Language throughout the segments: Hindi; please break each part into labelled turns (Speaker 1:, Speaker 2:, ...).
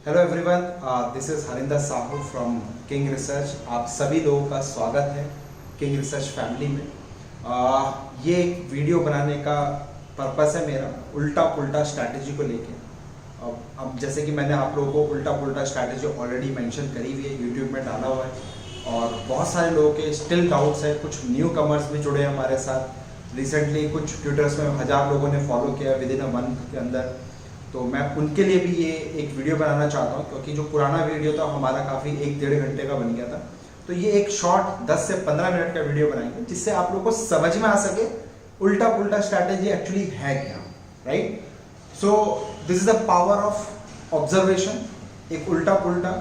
Speaker 1: Hello everyone, this is Harinder Sahu from king research. आप सभी लोगों का स्वागत है किंग रिसर्च फैमिली में। ये एक वीडियो बनाने का पर्पस है मेरा उल्टा पुल्टा स्ट्रैटेजी को लेके। अब जैसे कि मैंने आप लोगों को उल्टा पुल्टा स्ट्रैटेजी ऑलरेडी मेंशन करी हुई है, यूट्यूब में डाला हुआ है और बहुत सारे लोगों के स्टिल डाउट्स है। कुछ न्यू कमर्स भी जुड़े हैं हमारे साथ। रिसेंटली कुछ ट्विटर्स में 1000 लोगों ने फॉलो किया विद इन अ मंथ के अंदर। तो मैं उनके लिए भी ये एक वीडियो बनाना चाहता हूँ, क्योंकि जो पुराना वीडियो था हमारा काफ़ी 1-1.5 घंटे का बन गया था। तो ये एक शॉर्ट 10 से 15 मिनट का वीडियो बनाएंगे जिससे आप लोगों को समझ में आ सके उल्टा पुल्टा स्ट्रैटेजी एक्चुअली है क्या, right. So this is the power of observation. एक उल्टा पुल्टा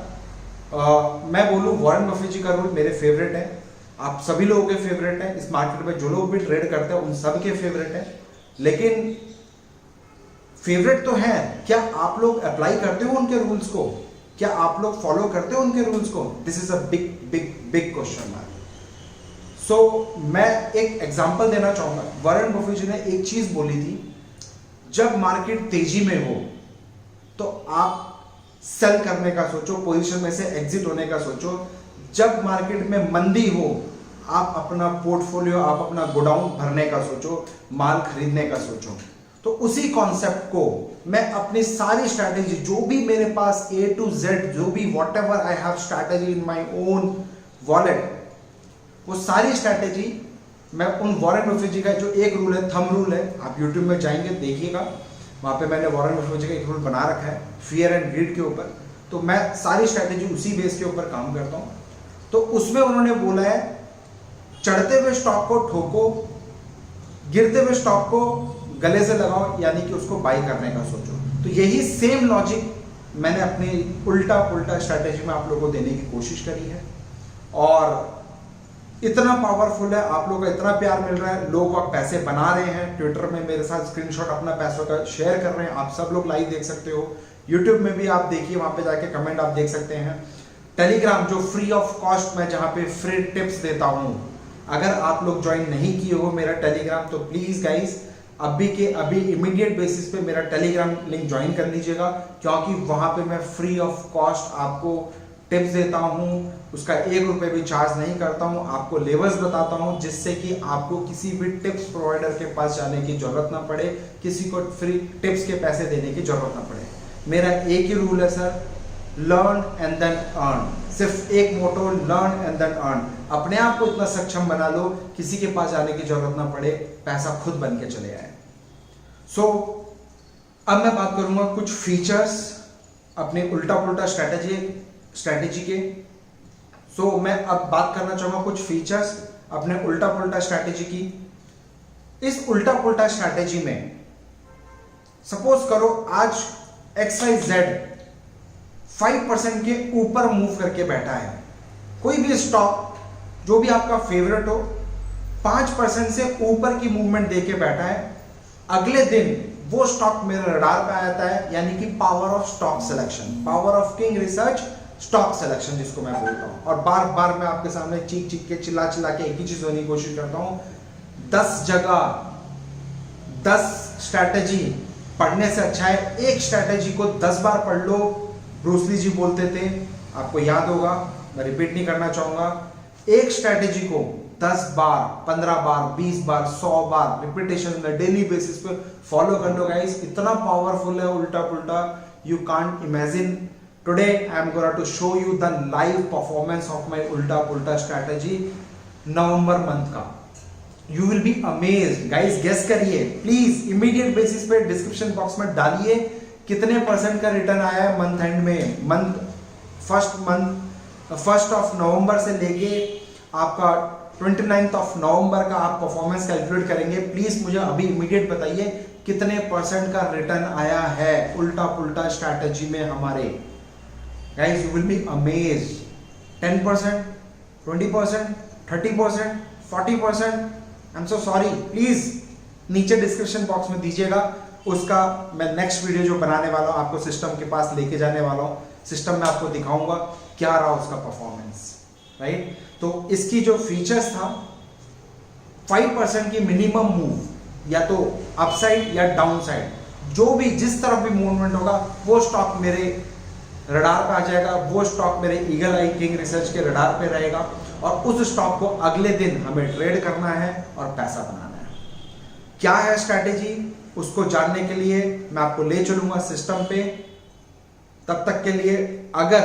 Speaker 1: मैं बोलूँ वॉरेन बफेट जी का रूल मेरे फेवरेट है, आप सभी लोगों के फेवरेट है, इस मार्केट में जो लोग भी ट्रेड करते हैं उन सब के फेवरेट है। लेकिन फेवरेट तो है, क्या आप लोग अप्लाई करते हो उनके रूल्स को? क्या आप लोग फॉलो करते हो उनके रूल्स को? This is a big big big question mark. So मैं एक एग्जांपल देना चाहूंगा। वॉरेन बफेट जी ने एक चीज बोली थी, जब मार्केट तेजी में हो तो आप सेल करने का सोचो, पोजीशन में से एग्जिट होने का सोचो। जब मार्केट में मंदी हो आप अपना पोर्टफोलियो, आप अपना गोडाउन भरने का सोचो, माल खरीदने का सोचो। तो उसी कॉन्सेप्ट को मैं अपनी सारी स्ट्रैटेजी, जो भी मेरे पास A to Z, जो भी what ever I have strategy in my own wallet, वो सारी स्ट्रैटेजी मैं उन वॉरेन बफेट जी का जो एक रूल है, थंब रूल है, आप यूट्यूब में जाएंगे देखिएगा, वहां पे मैंने वॉरेन बफेट जी का एक रूल बना रखा है फियर एंड ग्रीड के ऊपर। तो मैं सारी स्ट्रैटेजी उसी बेस के ऊपर काम करता हूं। तो उसमें उन्होंने बोला है, चढ़ते हुए स्टॉक को ठोको, गिरते हुए स्टॉक को गले से लगाओ, यानी कि उसको बाई करने का सोचो। तो यही सेम लॉजिक मैंने अपनी उल्टा पुल्टा स्ट्रैटेजी में आप लोगों को देने की कोशिश करी है और इतना पावरफुल है, आप लोगों का इतना प्यार मिल रहा है, लोग आप पैसे बना रहे हैं, ट्विटर में मेरे साथ स्क्रीनशॉट अपना पैसों का शेयर कर रहे हैं, आप सब लोग लाइव देख सकते हो, यूट्यूब में भी आप देखिए, वहां पे जाके कमेंट आप देख सकते हैं। टेलीग्राम जो फ्री ऑफ कॉस्ट में, जहां पे फ्री टिप्स देता हूं, अगर आप लोग ज्वाइन नहीं किए हो मेरा टेलीग्राम तो प्लीज गाइज अभी के अभी इमीडिएट बेसिस पे मेरा टेलीग्राम लिंक ज्वाइन कर लीजिएगा, क्योंकि वहां पे मैं फ्री ऑफ कॉस्ट आपको टिप्स देता हूं, उसका 1 रुपए भी चार्ज नहीं करता हूं, आपको लेवल्स बताता हूं, जिससे कि आपको किसी भी टिप्स प्रोवाइडर के पास जाने की जरूरत ना पड़े, किसी को फ्री टिप्स के पैसे देने की जरूरत ना पड़े। मेरा एक ही रूल है sir, learn and then earn. सिर्फ एक motto, learn and then earn. अपने आप को इतना सक्षम बना लो, किसी के पास जाने की जरूरत ना पड़े, पैसा खुद बन के चले आए। सो अब मैं बात करूंगा कुछ फीचर्स अपने उल्टा पुल्टा स्ट्रैटेजी के। सो मैं अब बात करना चाहूंगा कुछ फीचर्स अपने उल्टा पुल्टा स्ट्रैटेजी की। इस उल्टा पुल्टा स्ट्रैटेजी में सपोज करो आज XYZ 5% के ऊपर मूव करके बैठा है, कोई भी स्टॉक जो भी आपका फेवरेट हो 5% से ऊपर की मूवमेंट देके बैठा है, अगले दिन वो स्टॉक मेरे रडार पे आता है, यानी कि power of stock selection, power of king research stock selection जिसको मैं बोलता हूं। और बार बार मैं आपके सामने चीख चीख के चिल्ला चिल्ला के एक ही चीज होने की कोशिश करता हूं, 10 जगह 10 स्ट्रैटेजी पढ़ने से अच्छा है एक स्ट्रैटेजी को 10 बार पढ़ लो। ब्रूस ली जी बोलते थे, आपको याद होगा, मैं रिपीट नहीं करना चाहूंगा, एक स्ट्रैटेजी को 10 बार, 15 बार, 20 बार, 100 बार रिपीटेशन में डेली बेसिस पे फॉलो कर लो गाइस। इतना पावरफुल है उल्टा पुल्टा, you can't imagine. Today I am going to show you the live performance of my उल्टा पुल्टा स्ट्रैटेजी नवंबर मंथ का। You will be amazed guys. Guess करिए प्लीज, इमीडिएट बेसिस पे डिस्क्रिप्शन बॉक्स में डालिए कितने % का रिटर्न आया है मंथ एंड में। फर्स्ट ऑफ नवंबर से लेके आपका 29th ऑफ नवंबर का आप परफॉर्मेंस कैलकुलेट करेंगे। प्लीज मुझे अभी इमीडिएट बताइए कितने % का रिटर्न आया है उल्टा पुल्टा स्ट्रैटेजी में हमारे। Guys you will be amazed. 10%, 20%, 30%, 40%, I am so sorry, please नीचे डिस्क्रिप्शन बॉक्स में दीजिएगा, उसका मैं नेक्स्ट वीडियो जो बनाने वाला हूं आपको सिस्टम के पास लेके जाने वाला हूं, सिस्टम में आपको दिखाऊंगा क्या रहा उसका परफॉर्मेंस, राइट। तो इसकी जो फीचर्स था, 5% की मिनिमम मूव, या तो अपसाइड या डाउन साइड, जो भी जिस तरफ भी मूवमेंट होगा वो स्टॉक मेरे रडार पे आ जाएगा, वो स्टॉक मेरे ईगल आई किंग रिसर्च के रडार पे रहेगा और उस स्टॉक को अगले दिन हमें ट्रेड करना है और पैसा बनाना है। क्या है स्ट्रैटेजी, उसको जानने के लिए मैं आपको ले चलूंगा सिस्टम पे। तब तक के लिए अगर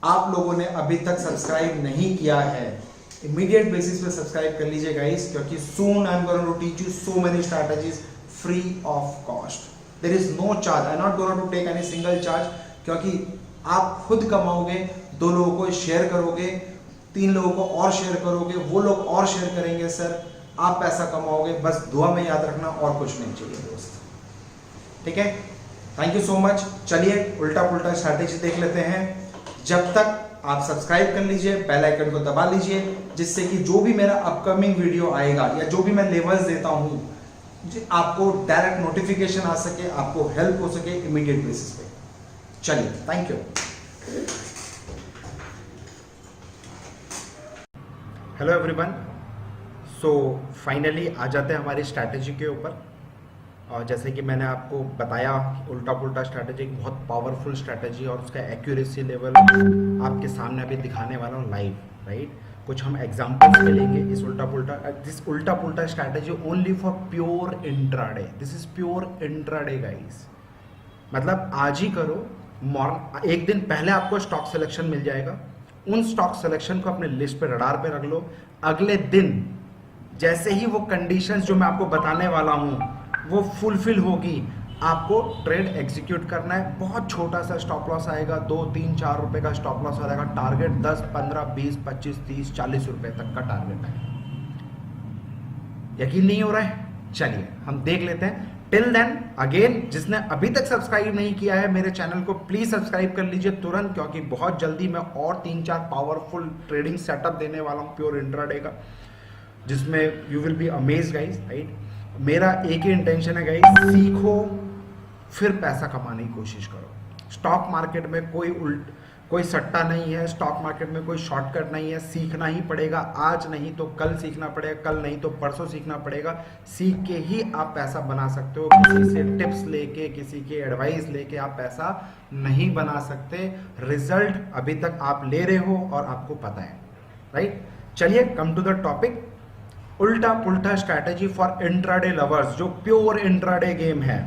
Speaker 1: आप लोगों ने अभी तक सब्सक्राइब नहीं किया है, इमीडिएट बेसिस पे सब्सक्राइब कर लीजिए गाइस, क्योंकि soon I am going to teach you so many strategies free of cost. There is no charge, I am not going to take any single charge, क्योंकि आप खुद कमाओगे, 2 लोगों को शेयर करोगे, 3 लोगों को और शेयर करोगे, वो लोग और शेयर करेंगे सर, आप पैसा कमाओगे। बस दुआ में याद रखना, और कुछ नहीं चाहिए दोस्त, ठीक है। Thank you so much. चलिए उल्टा पुल्टा स्ट्रैटेजी देख लेते हैं। जब तक आप सब्सक्राइब कर लीजिए, बेल आइकन को दबा लीजिए, जिससे कि जो भी मेरा अपकमिंग वीडियो आएगा या जो भी मैं लेवल्स देता हूं, आपको डायरेक्ट नोटिफिकेशन आ सके, आपको हेल्प हो सके इमीडिएट बेसिस पे। चलिए, thank you. Hello everyone, so finally आ जाते हैं हमारी स्ट्रैटेजी के ऊपर। और जैसे कि मैंने आपको बताया, उल्टा पुल्टा स्ट्रैटेजी एक बहुत पावरफुल स्ट्रैटेजी और उसका एक्यूरेसी लेवल आपके सामने अभी दिखाने वाला हूँ लाइव, राइट। कुछ हम एग्जांपल्स में लेंगे इस उल्टा पुल्टा, दिस उल्टा पुल्टा strategy only for pure intraday. This is pure intraday guys, मतलब आज ही करो, एक दिन पहले आपको स्टॉक सिलेक्शन मिल जाएगा, उन स्टॉक सिलेक्शन को अपने लिस्ट पे, रडार पे रख लो। अगले दिन जैसे ही वो कंडीशंस जो मैं आपको बताने वाला हूँ वो फुलफिल होगी, आपको ट्रेड एग्जीक्यूट करना है। बहुत छोटा सा स्टॉप लॉस आएगा, 2, 3, 4 रुपए का स्टॉप लॉस आएगा। टारगेट 10, 15, 20, 25, 30, 40 रुपए तक का टारगेट है। यकीन नहीं हो रहा है? चलिए हम देख लेते हैं। टिल देन अगेन, जिसने अभी तक सब्सक्राइब नहीं किया है मेरे चैनल को, प्लीज सब्सक्राइब कर लीजिए तुरंत, क्योंकि बहुत जल्दी मैं और 3-4 पावरफुल ट्रेडिंग सेटअप देने वाला हूं प्योर इंट्राडे का, जिसमें you will be amazed guys, right. मेरा एक ही इंटेंशन है गाइस, सीखो फिर पैसा कमाने की कोशिश करो। स्टॉक मार्केट में कोई सट्टा नहीं है, स्टॉक मार्केट में कोई शॉर्टकट नहीं है। सीखना ही पड़ेगा, आज नहीं तो कल सीखना पड़ेगा, कल नहीं तो परसों सीखना पड़ेगा। सीख के ही आप पैसा बना सकते हो। किसी से टिप्स लेके, किसी के एडवाइस लेके आप पैसा नहीं बना सकते। रिजल्ट अभी तक आप ले रहे हो और आपको पता है, राइट। चलिए कम टू द टॉपिक। उल्टा पुल्टा स्ट्रैटेजी फॉर इंट्राडे लवर्स, जो प्योर इंट्राडे गेम है।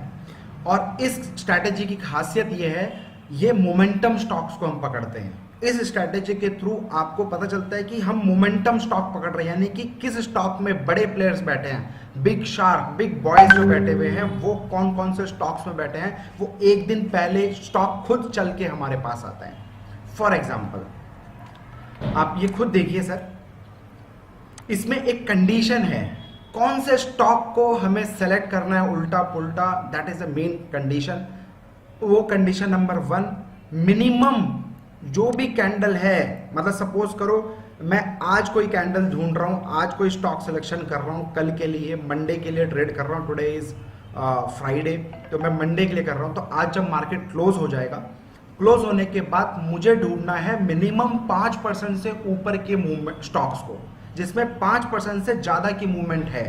Speaker 1: और इस स्ट्रैटेजी की खासियत यह है, ये मोमेंटम स्टॉक्स को हम पकड़ते हैं। इस स्ट्रैटेजी के थ्रू आपको पता चलता है कि हम मोमेंटम स्टॉक पकड़ रहे हैं, यानी कि किस स्टॉक में बड़े प्लेयर्स बैठे हैं, बिग शार्क, बिग बॉयज जो बैठे हुए हैं, वो कौन कौन से स्टॉक्स में बैठे हैं। वो एक दिन पहले स्टॉक खुद चल के हमारे पास आता है। फॉर एग्जाम्पल आप ये खुद देखिए सर, इसमें एक कंडीशन है, कौन से स्टॉक को हमें सेलेक्ट करना है उल्टा पुल्टा, that is the main condition. वो कंडीशन नंबर 1, मिनिमम जो भी कैंडल है, मतलब सपोज करो मैं आज कोई कैंडल ढूंढ रहा हूं, आज कोई स्टॉक सिलेक्शन कर रहा हूं, कल के लिए, मंडे के लिए ट्रेड कर रहा हूं, टुडे इज फ्राइडे, तो मैं मंडे के लिए कर रहा हूं। तो आज जब मार्केट क्लोज हो जाएगा, क्लोज होने के बाद मुझे ढूंढना है मिनिमम 5% से ऊपर के मूवमेंट स्टॉक्स को, जिसमें 5% से ज्यादा की मूवमेंट है,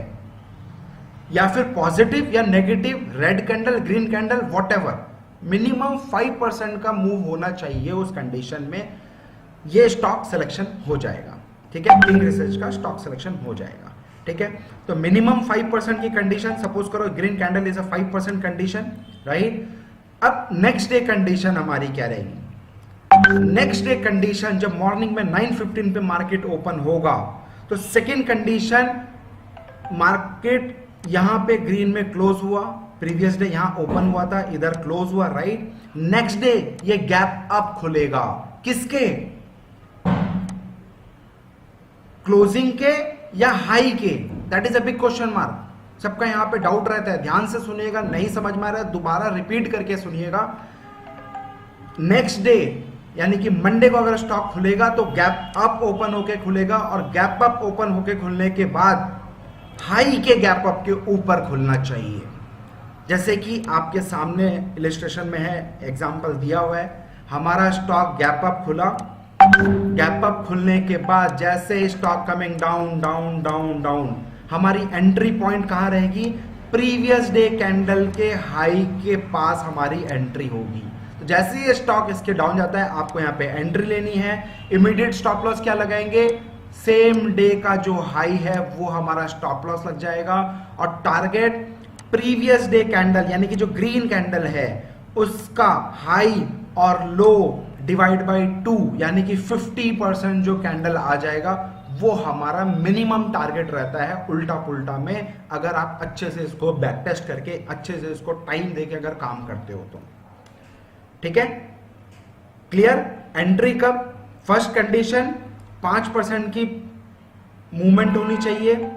Speaker 1: या फिर पॉजिटिव या negative, red candle, green candle, whatever, minimum 5% का मूव होना चाहिए। उस कंडीशन में ये स्टॉक सिलेक्शन हो जाएगा, ठीक है। किंग रिसर्च का स्टॉक सिलेक्शन हो जाएगा, ठीक है। तो मिनिमम 5% की कंडीशन, सपोज करो green candle is a 5% condition, right. अब नेक्स्ट डे कंडीशन हमारी क्या रहेगी? नेक्स्ट डे कंडीशन जब मॉर्निंग में 9:15 पे मार्केट ओपन होगा, तो सेकेंड कंडीशन, मार्केट यहां पे ग्रीन में क्लोज हुआ, प्रीवियस डे यहां ओपन हुआ था, इधर क्लोज हुआ, राइट। नेक्स्ट डे ये गैप अप खुलेगा, किसके? क्लोजिंग के या हाई के? That is a big question mark. सबका यहां पे डाउट रहता है, ध्यान से सुनिएगा, नहीं समझ में आ रहा है दोबारा रिपीट करके सुनिएगा। नेक्स्ट डे यानी कि मंडे को अगर स्टॉक खुलेगा तो गैप अप ओपन होके खुलेगा, और गैप अप ओपन होके खुलने के बाद हाई के गैप अप के ऊपर खुलना चाहिए। जैसे कि आपके सामने इलस्ट्रेशन में है, एग्जांपल दिया हुआ है, हमारा स्टॉक गैप अप खुला, गैप अप खुलने के बाद जैसे stock coming down down down down, हमारी एंट्री पॉइंट कहां रहेगी? प्रीवियस डे कैंडल के हाई के पास हमारी एंट्री होगी। तो जैसे ही स्टॉक इसके डाउन जाता है आपको यहाँ पे एंट्री लेनी है। इमीडिएट स्टॉप लॉस क्या लगाएंगे, सेम डे का जो हाई है वो हमारा स्टॉप लॉस लग जाएगा, और टारगेट प्रीवियस डे कैंडल यानी कि जो ग्रीन कैंडल है उसका हाई और लो डिवाइड बाय 2 यानी कि 50% जो कैंडल आ जाएगा वो हमारा मिनिमम टारगेट रहता है उल्टा पुल्टा में, अगर आप अच्छे से इसको बैक टेस्ट करके अच्छे से इसको टाइम देके अगर काम करते हो तो। ठीक है, क्लियर। एंट्री कब, फर्स्ट कंडीशन 5% की मूवमेंट होनी चाहिए।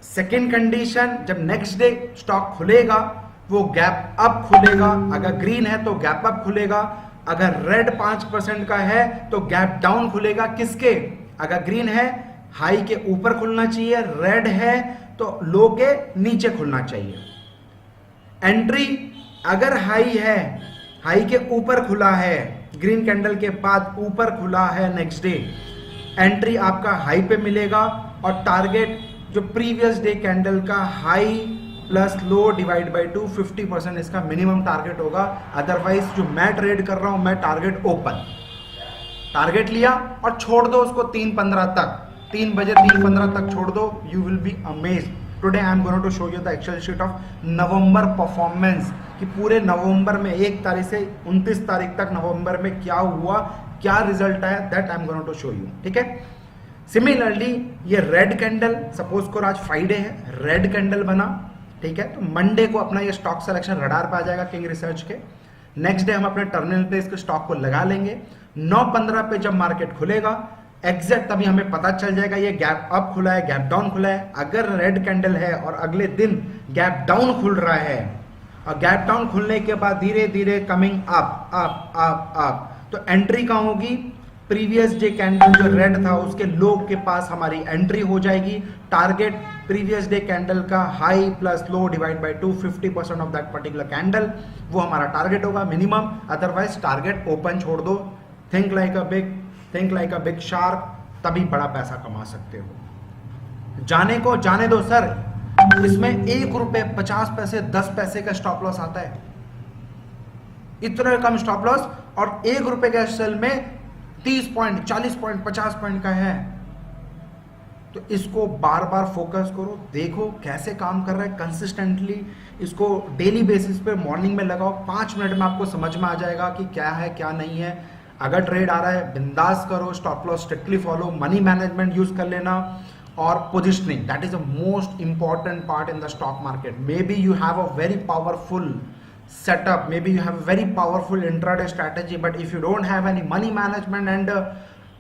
Speaker 1: सेकेंड कंडीशन, जब नेक्स्ट डे स्टॉक खुलेगा वो गैप अप खुलेगा, अगर ग्रीन है तो गैप अप खुलेगा, अगर रेड 5% का है तो गैप डाउन खुलेगा। किसके, अगर ग्रीन है हाई के ऊपर खुलना चाहिए, रेड है तो लो के नीचे खुलना चाहिए। एंट्री अगर हाई है, हाई के ऊपर खुला है, ग्रीन कैंडल के बाद ऊपर खुला है नेक्स्ट डे, एंट्री आपका हाई पे मिलेगा, और टारगेट जो प्रीवियस डे कैंडल का high plus low divide by 2 50% इसका मिनिमम टारगेट होगा। अदरवाइज जो मैं ट्रेड कर रहा हूं मैं टारगेट ओपन, टारगेट लिया और छोड़ दो उसको 3:15 तक, 3 बजे 3:15 तक छोड़ दो, you will be amazed. Today I am going to show you the excel sheet of November performance, कि पूरे नवंबर में 1 तारीख से 29 तारीख तक नवंबर में क्या हुआ, क्या रिजल्ट आया, that I am going to show you. ठीक है, सिमिलरली ये रेड कैंडल, सपोज को आज फ्राइडे है, रेड कैंडल बना, ठीक है, तो मंडे को अपना ये स्टॉक सिलेक्शन रडार पे आ जाएगा किंग रिसर्च के। नेक्स्ट डे हम अपने टर्मिनल पे इसके स्टॉक को लगा लेंगे। 9:15 पे जब मार्केट खुलेगा एग्जैक्ट तभी हमें पता चल जाएगा ये गैप अप खुला है, गैप डाउन खुला है। अगर रेड कैंडल है और अगले दिन गैप डाउन खुल रहा है, और गैप डाउन खुलने के बाद धीरे धीरे coming up up up up, तो एंट्री कहाँ होगी, प्रीवियस डे कैंडल जो रेड था उसके लो के पास हमारी एंट्री हो जाएगी। टारगेट प्रीवियस डे कैंडल का high plus low divide by 2 50% of that particular candle, वो हमारा टारगेट होगा मिनिमम। अदरवाइज टारगेट ओपन छोड़ दो, think like a big shark, तभी बड़ा पैसा कमा सकते हो। जाने दो सर, इसमें 1 रुपए 50 पैसे 10 पैसे का स्टॉप लॉस आता है, इतना कम स्टॉप लॉस, और 1 रुपए के सेल में 30 पॉइंट 40 पॉइंट 50 पॉइंट का है। तो इसको बार बार फोकस करो, देखो कैसे काम कर रहा है कंसिस्टेंटली, इसको डेली बेसिस पे मॉर्निंग में लगाओ, 5 मिनट में आपको समझ में आ जाएगा कि क्या है क्या नहीं है। अगर ट्रेड आ रहा है बिंदास करो, stop loss strictly follow, money management use कर लेना, और positioning, that is the most important part in the stock market. May be you have a very powerful setup, maybe you have a very powerful intraday strategy, but if you don't have any money management and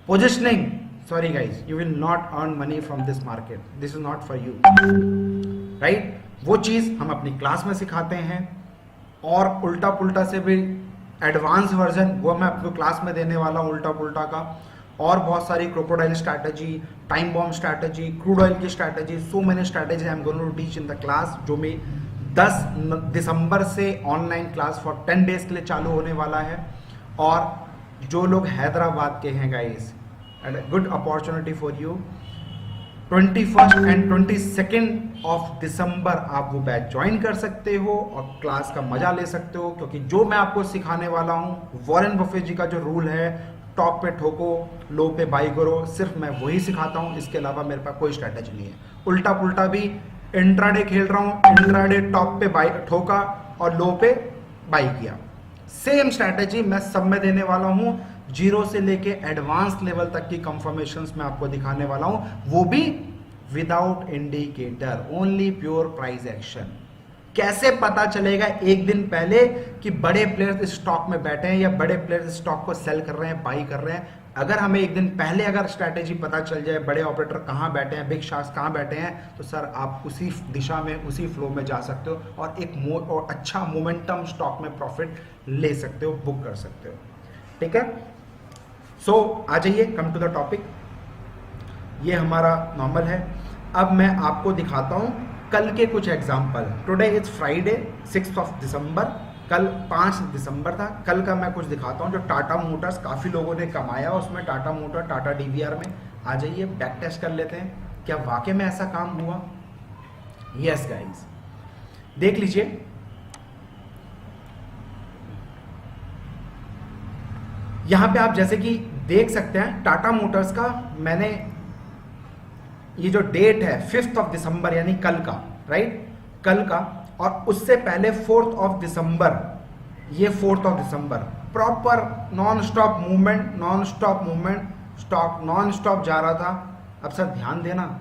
Speaker 1: positioning, sorry guys, you will not earn money from this market, this is not for you, right? वो चीज हम अपनी क्लास में सिखाते हैं, और उल्टा पुल्टा से भी एडवांस वर्जन वो मैं आपको क्लास में देने वाला हूँ उल्टा पुल्टा का, और बहुत सारी crocodile strategy, time bomb strategy, crude oil की strategy, so many strategy I am going to teach in the class, जो मैं 10 दिसंबर से ऑनलाइन क्लास फॉर 10 डेज के लिए चालू होने वाला है। और जो लोग हैदराबाद के हैं guys, good opportunity for you, 21 and 22 of December आप वो बैच ज्वाइन कर सकते हो और क्लास का मजा ले सकते हो, क्योंकि जो मैं आपको सिखाने वाला हूँ, वॉरेन बफेट जी का जो रूल है, टॉप पे ठोको लो पे बाई करो, सिर्फ मैं वही सिखाता हूँ, इसके अलावा मेरे पास कोई स्ट्रैटेजी नहीं है। उल्टा पुल्टा भी इंट्राडे खेल रहा हूँ, इंट्राडे टॉप पे बाई ठोका और लो पे बाई किया, सेम स्ट्रैटेजी मैं सब में देने वाला हूँ। जीरो से लेके एडवांस लेवल तक की कंफर्मेशंस मैं आपको दिखाने वाला हूँ, वो भी without indicator, only pure price action. कैसे पता चलेगा एक दिन पहले कि बड़े प्लेयर्स इस स्टॉक में बैठे हैं या बड़े प्लेयर्स इस स्टॉक को सेल कर रहे हैं, बाई कर रहे हैं? अगर हमें एक दिन पहले अगर स्ट्रैटेजी पता चल जाए, बड़े ऑपरेटर कहाँ बैठे हैं, बिग शार्क्स कहाँ बैठे हैं, तो सर आप उसी दिशा में, उसी फ्लो में जा सकते हो और एक और अच्छा मोमेंटम स्टॉक में प्रॉफिट ले सकते हो, बुक कर सकते हो। ठीक है, सो आ जाइए, कम टू द टॉपिक। ये हमारा नॉर्मल है। अब मैं आपको दिखाता हूँ कल के कुछ example. Today is Friday 6 of December, कल 5 दिसंबर था। कल का मैं कुछ दिखाता हूँ जो टाटा मोटर्स काफ़ी लोगों ने कमाया, उसमें टाटा मोटर, टाटा डीवीआर में। आ जाइए बैक टेस्ट कर लेते हैं, क्या वाकई में ऐसा काम हुआ? यस गाइज, देख लीजिए, यहां पे आप जैसे कि देख सकते हैं टाटा मोटर्स का मैंने ये जो डेट है 5th ऑफ दिसंबर यानी कल का, राइट, कल का, और उससे पहले 4th ऑफ दिसंबर, ये 4th of December proper noun stop movement, stock non stop जा रहा था। अब सर ध्यान देना,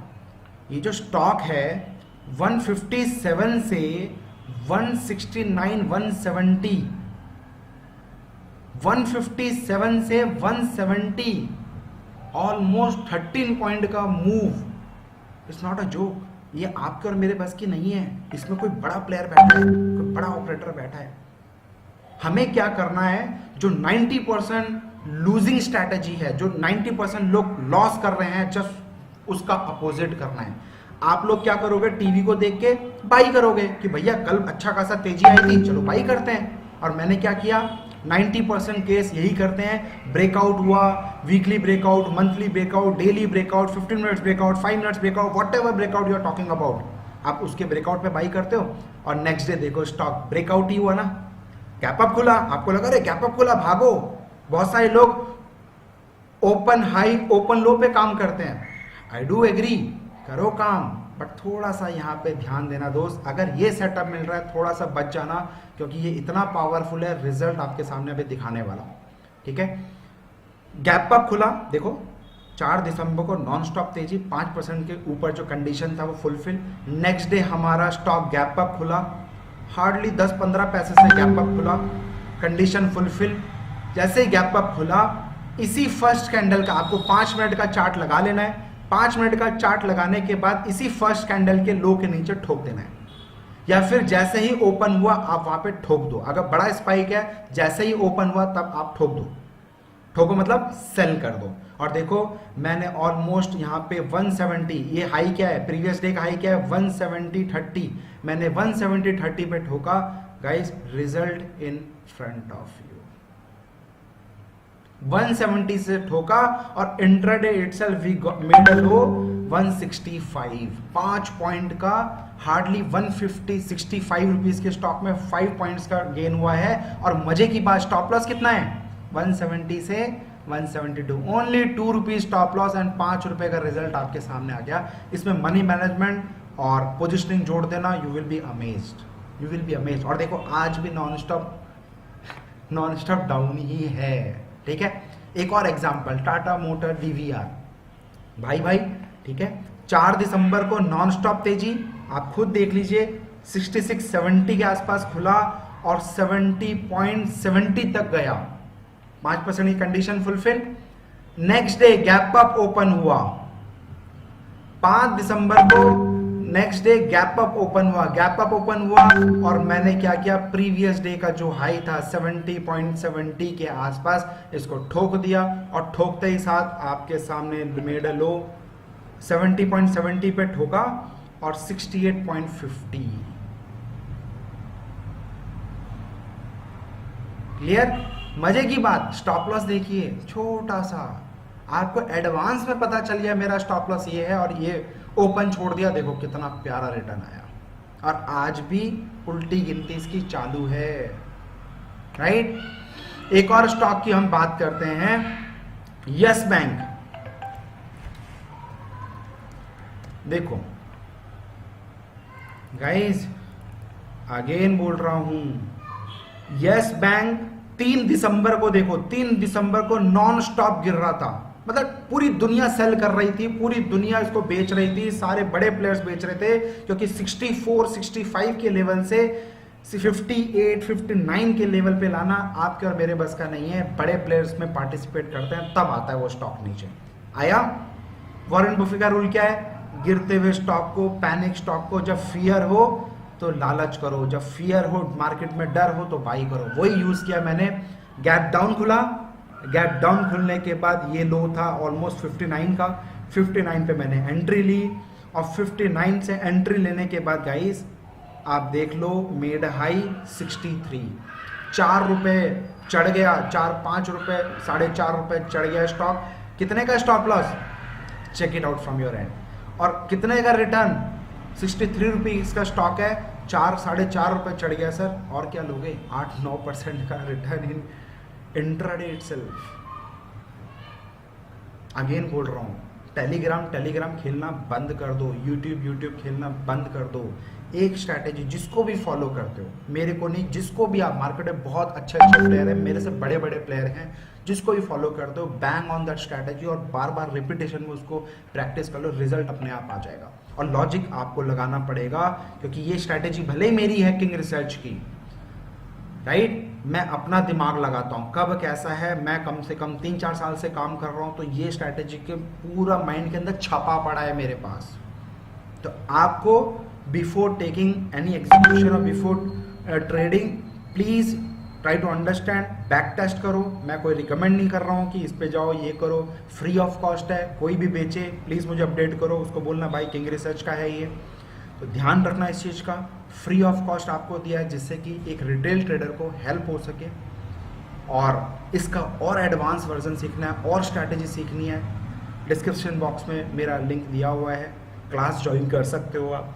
Speaker 1: ये जो स्टॉक है 157 से 169 170, 157 से 170, ऑलमोस्ट 13 पॉइंट का move, it's not a joke. ये आपके और मेरे बस की नहीं है, इसमें कोई बड़ा प्लेयर बैठा है, कोई बड़ा ऑपरेटर बैठा है। हमें क्या करना है, जो 90% लूजिंग स्ट्रैटेजी है, जो 90% लोग लॉस कर रहे हैं, जस्ट उसका अपोजिट करना है। आप लोग क्या करोगे, टीवी को देख के बाई करोगे कि भैया कल अच्छा खासा तेजी आई थी, चलो बाई करते हैं। और मैंने क्या किया, 90% केस यही करते हैं, ब्रेकआउट हुआ, weekly breakout, monthly breakout, daily breakout, 15 minutes breakout, 5 minutes breakout, whatever breakout you are talking about, आप उसके ब्रेकआउट पे बाई करते हो और नेक्स्ट डे देखो स्टॉक ब्रेकआउट ही हुआ ना, गैप अप खुला, आपको लगा अरे गैप अप खुला भागो। बहुत सारे लोग ओपन हाई ओपन लो पे काम करते हैं, आई डू एग्री, करो काम, बट थोड़ा सा यहाँ पे ध्यान देना दोस्त, अगर ये सेटअप मिल रहा है थोड़ा सा बच जाना, क्योंकि ये इतना पावरफुल है, रिजल्ट आपके सामने अभी दिखाने वाला, ठीक है। गैप अप खुला, देखो 4 दिसंबर को नॉन स्टॉप तेजी, 5% के ऊपर जो कंडीशन था वो फुलफिल। नेक्स्ट डे हमारा स्टॉक गैप अप खुला, हार्डली 10-15 पैसे से गैप अप खुला, कंडीशन फुलफिल। जैसे ही गैप अप खुला, इसी फर्स्ट कैंडल का आपको 5 मिनट का चार्ट लगा लेना है, 5 मिनट का चार्ट लगाने के बाद इसी फर्स्ट कैंडल के लो के नीचे ठोक देना है, या फिर जैसे ही ओपन हुआ आप वहां पे ठोक दो। अगर बड़ा स्पाइक है, जैसे ही ओपन हुआ तब आप ठोक दो, ठोको मतलब सेल कर दो। और देखो मैंने ऑलमोस्ट यहाँ पे 170, ये हाई क्या है, प्रीवियस डे का हाई क्या है 170.30, मैंने 170.30 पे ठोका guys, result in front of you, 170 से ठोका और intraday itself we made a low 165, 5 point का, हार्डली 165 रुपीज के स्टॉक में 5 पॉइंट्स का गेन हुआ है। और मजे की बात, स्टॉप लॉस कितना है, 170 से 172, only 2 rupees stop loss and 5 रुपए का रिजल्ट आपके सामने आ गया। इसमें मनी मैनेजमेंट और पोजिशनिंग जोड़ देना, you will be amazed, you will be amazed. और देखो आज भी नॉन स्टॉप डाउन ही है, ठीक है। एक और एग्जांपल, टाटा मोटर डीवीआर, भाई ठीक है, 4 दिसंबर को नॉन स्टॉप तेजी, आप खुद देख लीजिए, 66-70 के आसपास खुला और 70.70 तक गया, 5% की condition fulfil. Next day gap up open हुआ, 5 दिसंबर को next day gap up open हुआ और मैंने क्या किया, प्रीवियस डे का जो हाई था 70.70 के आसपास, इसको ठोक दिया और ठोकते ही साथ आपके सामने मेड अ लो 70.70 पे ठोका और 68.50, क्लियर। मजे की बात, स्टॉप लॉस देखिए छोटा सा, आपको एडवांस में पता चल गया मेरा स्टॉप लॉस ये है और ये ओपन छोड़ दिया, देखो कितना प्यारा रिटर्न आया। और आज भी उल्टी गिनती इसकी चालू है, राइट। एक और स्टॉक की हम बात करते हैं, यस बैंक। देखो गाइस, अगेन बोल रहा हूं, यस बैंक 3 दिसंबर को, देखो 3 दिसंबर को नॉन स्टॉप गिर रहा था, मतलब पूरी दुनिया सेल कर रही थी, पूरी दुनिया इसको बेच रही थी, सारे बड़े प्लेयर्स बेच रहे थे, क्योंकि 64-65 के लेवल से 58-59 के लेवल पे लाना आपके और मेरे बस का नहीं है। बड़े प्लेयर्स में पार्टिसिपेट करते हैं, तब आता है वो स्टॉक नीचे आया। वॉरेन बफे का रूल क्या है, गिरते हुए स्टॉक को, पैनिक स्टॉक को, जब फियर हो तो लालच करो, जब फियर हो, मार्केट में डर हो तो बाई करो। वही यूज किया मैंने। गैप डाउन खुला, गैप डाउन खुलने के बाद ये लो था ऑलमोस्ट 59 का, 59 पे मैंने एंट्री ली और 59 से एंट्री लेने के बाद गाइस आप देख लो, मेड हाई 63, 4 रुपए चढ़ गया, 4-5 रुपए, 4.5 रुपए चढ़ गया स्टॉक। कितने का stop loss, check it out from your end. और कितने का रिटर्न, 63 रुपीज का स्टॉक है, 4 ₹4.5 चढ़ गया सर, और क्या लोगे? 8-9% का रिटर्न इन इंट्राडे इटसेल्फ। अगेन बोल रहा हूँ, टेलीग्राम खेलना बंद कर दो, यूट्यूब खेलना बंद कर दो। एक स्ट्रैटेजी जिसको भी फॉलो करते हो, मेरे को नहीं, जिसको भी आप, मार्केट में बहुत अच्छे प्लेयर हैं, मेरे से बड़े प्लेयर हैं, जिसको भी फॉलो करते हो, बैंग ऑन दैट स्ट्रैटेजी और बार बार रिपीटेशन में उसको प्रैक्टिस कर लो, रिजल्ट अपने आप आ जाएगा। और लॉजिक आपको लगाना पड़ेगा, क्योंकि ये स्ट्रैटेजी भले ही मेरी है किंग रिसर्च की, राइट, मैं अपना दिमाग लगाता हूँ, कब कैसा है, मैं कम से कम 3-4 साल से काम कर रहा हूँ, तो ये स्ट्रैटेजी के पूरा माइंड के अंदर छपा पड़ा है मेरे पास। तो आपको बिफोर टेकिंग एनी एग्जीक्यूशन और before trading, please try to understand, back test करो। मैं कोई रिकमेंड नहीं कर रहा हूँ कि इस पे जाओ, ये करो, फ्री ऑफ कॉस्ट है। कोई भी बेचे प्लीज मुझे अपडेट करो, उसको बोलना भाई किंग रिसर्च का है ये। तो ध्यान रखना इस चीज़ का, फ्री ऑफ कॉस्ट आपको दिया है, जिससे कि एक रिटेल ट्रेडर को हेल्प हो सके। और इसका और एडवांस वर्जन सीखना है और स्ट्रैटेजी सीखनी है, डिस्क्रिप्शन बॉक्स में मेरा लिंक दिया हुआ है, क्लास ज्वाइन कर सकते हो आप।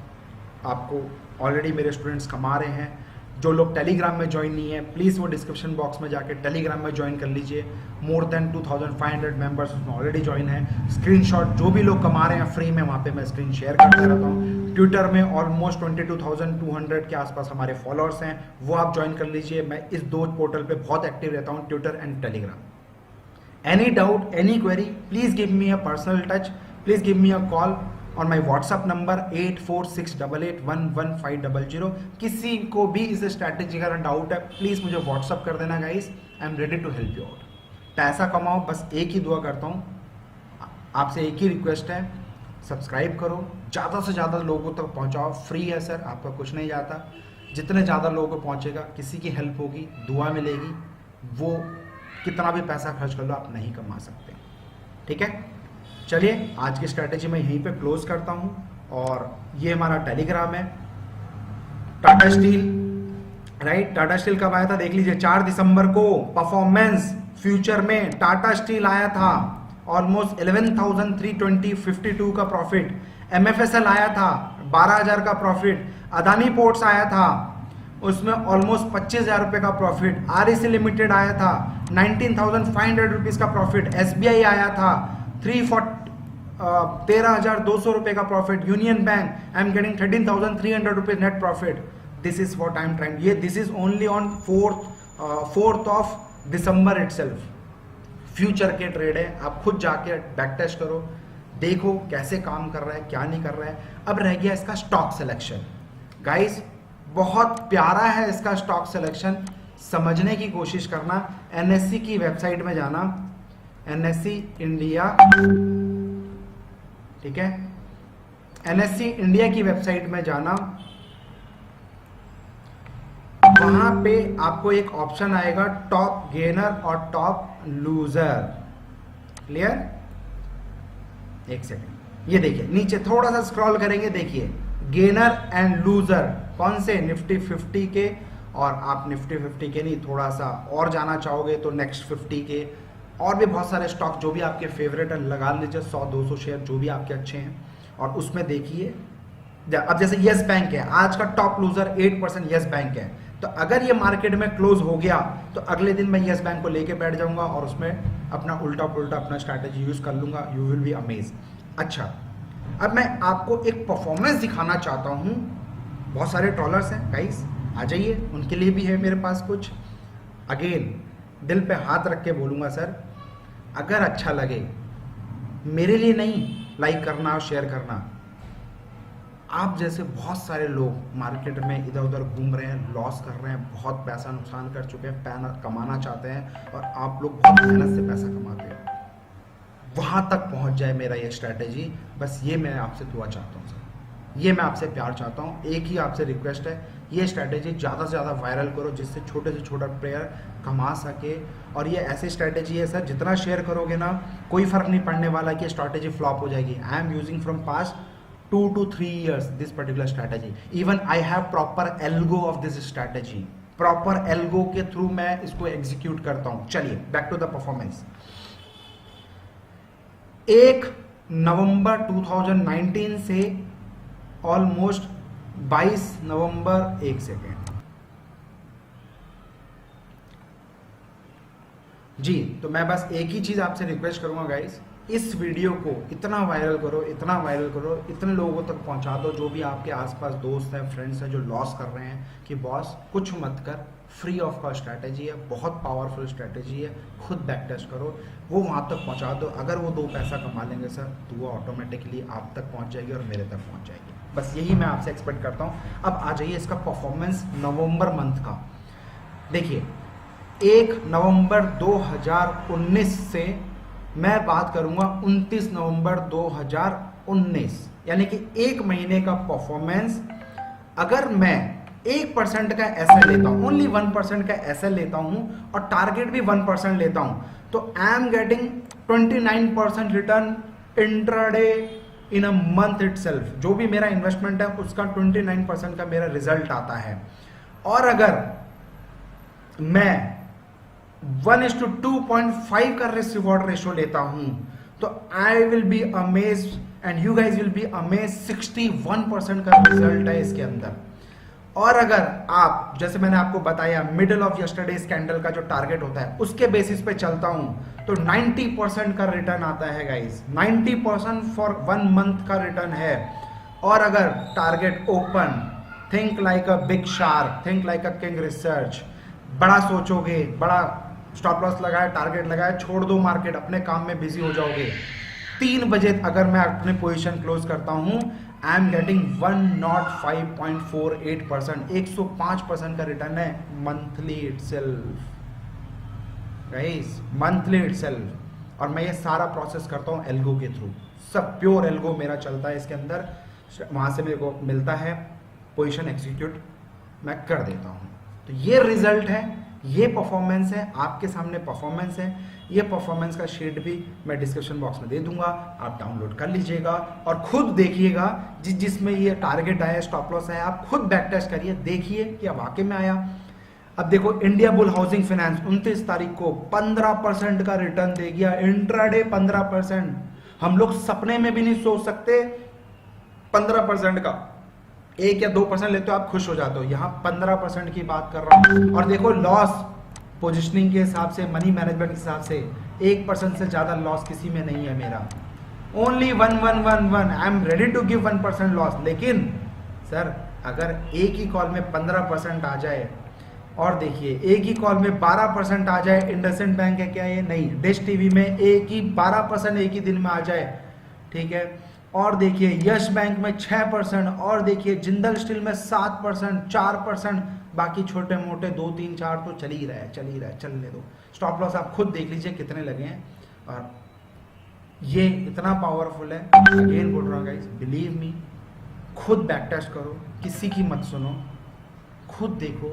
Speaker 1: आपको ऑलरेडी मेरे स्टूडेंट्स कमा रहे हैं। जो लोग टेलीग्राम में ज्वाइन नहीं है, प्लीज़ वो डिस्क्रिप्शन बॉक्स में जाके टेलीग्राम में ज्वाइन कर लीजिए। मोर देन 2500 मेंबर्स उसमें ऑलरेडी ज्वाइन है। स्क्रीनशॉट जो भी लोग कमा रहे हैं फ्री में, वहाँ पे मैं स्क्रीन शेयर करता रहता हूँ। ट्विटर में ऑलमोस्ट 22,200 के आसपास हमारे फॉलोअर्स हैं, वो आप ज्वाइन कर लीजिए। मैं इस 2 पोर्टल पे बहुत एक्टिव रहता हूँ, Twitter and Telegram. Any doubt, any query, please give me a personal touch, please give me a call और माई व्हाट्सअप नंबर 8468811500। किसी को भी इस स्ट्रैटेजी का डाउट है, प्लीज़ मुझे व्हाट्सअप कर देना guys, I am ready to help you out. पैसा कमाओ, बस एक ही दुआ करता हूँ आपसे, एक ही रिक्वेस्ट है, सब्सक्राइब करो, ज़्यादा से ज़्यादा लोगों तक पहुँचाओ। फ्री है सर, आपका कुछ नहीं जाता। जितने ज़्यादा लोगों को पहुँचेगा, किसी की हेल्प होगी, दुआ मिलेगी, वो कितना भी पैसा खर्च कर लो आप नहीं कमा सकते। ठीक है, चलिए आज की स्ट्रैटेजी मैं यहीं पे क्लोज करता हूं। और ये हमारा टेलीग्राम है, Tata steel, right. Tata steel कब आया था देख लीजिए, 4 दिसंबर को परफॉर्मेंस फ्यूचर में टाटा स्टील आया था, ऑलमोस्ट 11,352 का प्रॉफिट। एमएफएसएल आया था 12,000 का प्रॉफिट। अदानी पोर्ट्स आया था, उसमें ऑलमोस्ट 25,000 रुपए का प्रॉफिट। आरईसी लिमिटेड आया था 19,500 रुपीज का प्रॉफिट। एसबीआई आया था 13,200 रुपए का profit. Union bank, I am getting 13,300 rupees net profit. This is what I am trying, ये this is only on 4th of December itself. Future के ट्रेड है, आप खुद जाके बैक टेस्ट करो, देखो कैसे काम कर रहा है, क्या नहीं कर रहा है। अब रह गया इसका स्टॉक सिलेक्शन। गाइस बहुत प्यारा है इसका स्टॉक सिलेक्शन, समझने की कोशिश करना। एनएससी की वेबसाइट में जाना, एनएससी इंडिया, ठीक है, एनएससी इंडिया की वेबसाइट में जाना, वहां पे आपको एक ऑप्शन आएगा टॉप गेनर और टॉप लूजर। क्लियर? एक सेकंड, ये देखिए नीचे थोड़ा सा स्क्रॉल करेंगे, देखिए गेनर एंड लूजर कौन से, निफ्टी 50 के, और आप निफ्टी 50 के नहीं, थोड़ा सा और जाना चाहोगे तो नेक्स्ट 50 के, और भी बहुत सारे स्टॉक जो भी आपके फेवरेट है लगा लीजिए, 100-200 शेयर जो भी आपके अच्छे हैं। और उसमें देखिए, अब जैसे यस बैंक है, आज का टॉप लूजर 8% यस बैंक है। तो अगर ये मार्केट में क्लोज हो गया तो अगले दिन मैं यस बैंक को लेके बैठ जाऊंगा और उसमें अपना उल्टा पुल्टा अपना स्ट्रैटेजी यूज कर लूंगा। You will be amaze. अच्छा, अब मैं आपको एक परफॉर्मेंस दिखाना चाहता हूं। बहुत सारे ट्रॉलर्स हैं गाइस, आ जाइए, उनके लिए भी है मेरे पास कुछ। अगेन दिल पे हाथ रख के बोलूंगा सर, अगर अच्छा लगे, मेरे लिए नहीं, लाइक करना और शेयर करना। आप जैसे बहुत सारे लोग मार्केट में इधर उधर घूम रहे हैं, लॉस कर रहे हैं, बहुत पैसा नुकसान कर चुके हैं, कमाना चाहते हैं, और आप लोग बहुत मेहनत से पैसा कमाते हैं, वहां तक पहुंच जाए मेरा ये स्ट्रैटेजी। बस ये मैं आपसे दुआ चाहता हूँ सर, ये मैं आपसे प्यार चाहता हूँ। एक ही आपसे रिक्वेस्ट है, ये स्ट्रैटेजी ज़्यादा से ज़्यादा वायरल करो, जिससे छोटे से छोटा प्लेयर कमा सके। और ये ऐसी स्ट्रैटेजी है सर, जितना शेयर करोगे ना, कोई फर्क नहीं पड़ने वाला कि स्ट्रैटेजी फ्लॉप हो जाएगी। I am using from past 2 to 3 years this particular strategy. Even I have proper algo of this strategy. Proper algo के थ्रू मैं इसको एग्जीक्यूट करता हूं। चलिए बैक टू द परफॉर्मेंस। 1 नवंबर 2019 से ऑलमोस्ट 22 नवंबर, एक सेकेंड जी। तो मैं बस एक ही चीज आपसे रिक्वेस्ट करूंगा गाइस, इस वीडियो को इतना वायरल करो, इतना वायरल करो, इतने लोगों तक पहुंचा दो, जो भी आपके आसपास दोस्त हैं, फ्रेंड्स हैं जो लॉस कर रहे हैं, कि बॉस कुछ मत कर, फ्री ऑफ कॉस्ट स्ट्रैटेजी है, बहुत पावरफुल स्ट्रैटेजी है, खुद बैक टेस्ट करो, वो वहां तक पहुंचा दो। अगर वो 2 पैसा कमा लेंगे सर, तो वो ऑटोमेटिकली आप तक पहुंच जाएगी और मेरे तक पहुंच जाएगी। बस यही मैं आपसे एक्सपेक्ट करता हूँ। अब आ जाइए इसका परफॉर्मेंस नवंबर मंथ का। देखिए 1 नवंबर 2019 से मैं बात करूंगा 29 नवंबर 2019, यानी कि 1 महीने का परफॉर्मेंस। अगर मैं 1% का एसएल लेता हूं, ओनली 1% का एसएल लेता हूं और टारगेट भी 1% लेता हूं, तो आई am getting 29% return intraday in a month itself. जो भी मेरा इन्वेस्टमेंट है उसका 29% का मेरा रिजल्ट आता है। और अगर मैं 1:2.5 का रिस्क रिवॉर्ड रेशो लेता हूं, तो I will be amazed and you guys will be amazed, 61% का रिजल्ट है इसके अंदर। और अगर आप, जैसे मैंने आपको बताया, मिडल ऑफ यस्टरडे कैंडल का जो टारगेट होता है उसके बेसिस पे चलता हूं, तो 90% का रिटर्न आता है गाइज, 90% फॉर 1 मंथ का रिटर्न है। और अगर target open, think like a big shark, think like a king research, बड़ा सोचोगे, बड़ा स्टॉप लॉस लगाए, टारगेट लगाए, छोड़ दो मार्केट, अपने काम में बिजी हो जाओगे। 3 बजे अगर मैं अपनी पोजीशन क्लोज करता हूं, आई एम गेटिंग 105.48%, 105% का रिटर्न है monthly itself guys, monthly itself. और मैं ये सारा प्रोसेस करता हूं एल्गो के थ्रू, सब प्योर एल्गो मेरा चलता है इसके अंदर। वहां से मेरे को मिलता है पोजीशन एग्जीक्यूट, मैं कर देता हूं। तो ये रिजल्ट है, ये परफॉर्मेंस है, आपके सामने परफॉर्मेंस है। ये परफॉर्मेंस का शीट भी मैं डिस्क्रिप्शन बॉक्स में दे दूंगा, आप डाउनलोड कर लीजिएगा और खुद देखिएगा। जिसमें ये टारगेट आया, स्टॉप लॉस आया, आप खुद बैक टेस्ट करिए, देखिए कि वाकई में आया। अब देखो इंडिया बुल हाउसिंग फाइनेंस 29 तारीख को 15% का रिटर्न दे गया, इंट्राडे 15%। हम लोग सपने में भी नहीं सोच सकते 15% का, 1 या 2% लेते हो आप खुश हो जाते हो, यहां 15% की बात कर रहा हूं। और देखो लॉस पोजिशनिंग के हिसाब से, मनी मैनेजमेंट के हिसाब से 1% से ज्यादा लॉस किसी में नहीं है मेरा, only 1 I am ready to give 1% loss. लेकिन सर अगर एक ही कॉल में 15% आ जाए, और देखिए एक ही कॉल में 12% आ जाए, इंडसइंड बैंक है क्या ये, नहीं, डिश टीवी में एक ही 12% एक ही दिन में आ जाए, ठीक है। और देखिए यश बैंक में 6%, और देखिए जिंदल स्टील में 7%, 4%, बाकी छोटे मोटे 2, 3, 4 तो चल ही रहा है, चलने दो। स्टॉप लॉस आप खुद देख लीजिए कितने लगे हैं, और ये इतना पावरफुल है। अगेन बोल रहा हूँ गाइस, बिलीव मी, खुद बैक टेस्ट करो, किसी की मत सुनो, खुद देखो,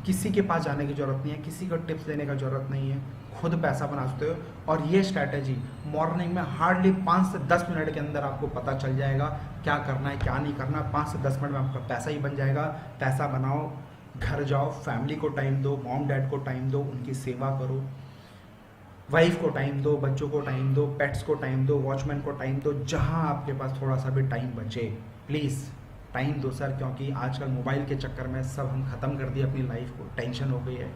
Speaker 1: किसी के पास जाने की जरूरत नहीं है, किसी को टिप्स देने का जरूरत नहीं है, खुद पैसा बना सकते हो। और ये स्ट्रैटेजी मॉर्निंग में हार्डली 5 से 10 मिनट के अंदर आपको पता चल जाएगा क्या करना है क्या नहीं करना। 5 से 10 मिनट में आपका पैसा ही बन जाएगा। पैसा बनाओ, घर जाओ, फैमिली को टाइम दो, मॉम डैड को टाइम दो, उनकी सेवा करो, वाइफ को टाइम दो, बच्चों को टाइम दो, पेट्स को टाइम दो, वॉचमैन को टाइम दो, जहाँ आपके पास थोड़ा सा भी टाइम बचे प्लीज़ टाइम दो सर। क्योंकि आजकल मोबाइल के चक्कर में सब हम ख़त्म कर दिए अपनी लाइफ को, टेंशन हो गई है,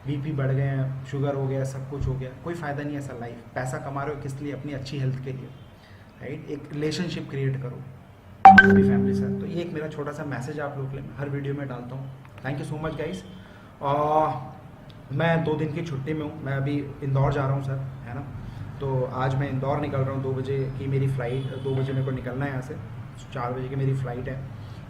Speaker 1: बीपी बढ़ गए हैं, शुगर हो गया, सब कुछ हो गया, कोई फ़ायदा नहीं है सर लाइफ। पैसा कमा रहे हो किस लिए? अपनी अच्छी हेल्थ के लिए, राइट। एक रिलेशनशिप क्रिएट करो अपनी फैमिली से। तो ये एक मेरा छोटा सा मैसेज आप लोग के लिए हर वीडियो में डालता हूँ। Thank you so much guys. मैं 2 दिन की छुट्टी में हूँ, मैं अभी इंदौर जा रहा हूँ सर, है ना। तो आज मैं इंदौर निकल रहा हूँ, 2 बजे की मेरी फ़्लाइट, 2 बजे मेरे को निकलना है यहाँ से, 4 बजे की मेरी फ़्लाइट है।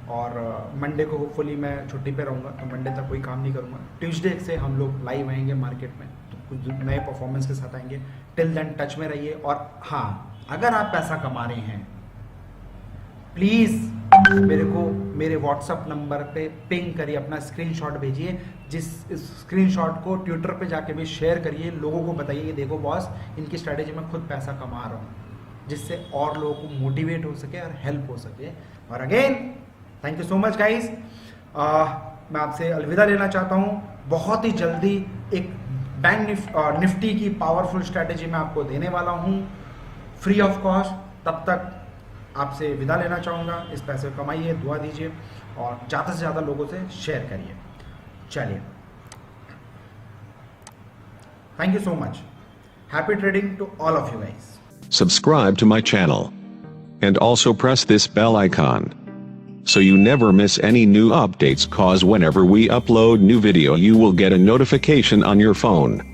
Speaker 1: और मंडे को होपफुली मैं छुट्टी पे रहूँगा, तो मंडे तक कोई काम नहीं करूँगा। ट्यूसडे से हम लोग लाइव आएंगे मार्केट में, तो कुछ नए परफॉर्मेंस के साथ आएंगे। टिल देन टच में रहिए। और हाँ, अगर आप पैसा कमा रहे हैं प्लीज़ मेरे को मेरे व्हाट्सअप नंबर पे पिंग करिए, अपना स्क्रीनशॉट भेजिए, जिस स्क्रीनशॉट को ट्विटर पे जाके भी शेयर करिए, लोगों को बताइए कि देखो बॉस, इनकी स्ट्रैटेजी में खुद पैसा कमा रहा हूँ, जिससे और लोगों को मोटिवेट हो सके और हेल्प हो सके। और again thank you so much guys. मैं आपसे अलविदा लेना चाहता हूँ। बहुत ही जल्दी एक बैंक निफ्टी की पावरफुल स्ट्रैटेजी मैं आपको देने वाला हूँ फ्री ऑफ कॉस्ट। तब तक आपसे विदा लेना चाहूँगा। इस पैसे को कमाइए, दुआ दीजिए और ज़्यादा से ज़्यादा लोगों से शेयर करिए। चलिए, thank you so much. Happy trading to all of you guys.
Speaker 2: Subscribe to my channel. And also press this bell icon. So you never miss any new updates, cause whenever we upload new video you will get a notification on your phone.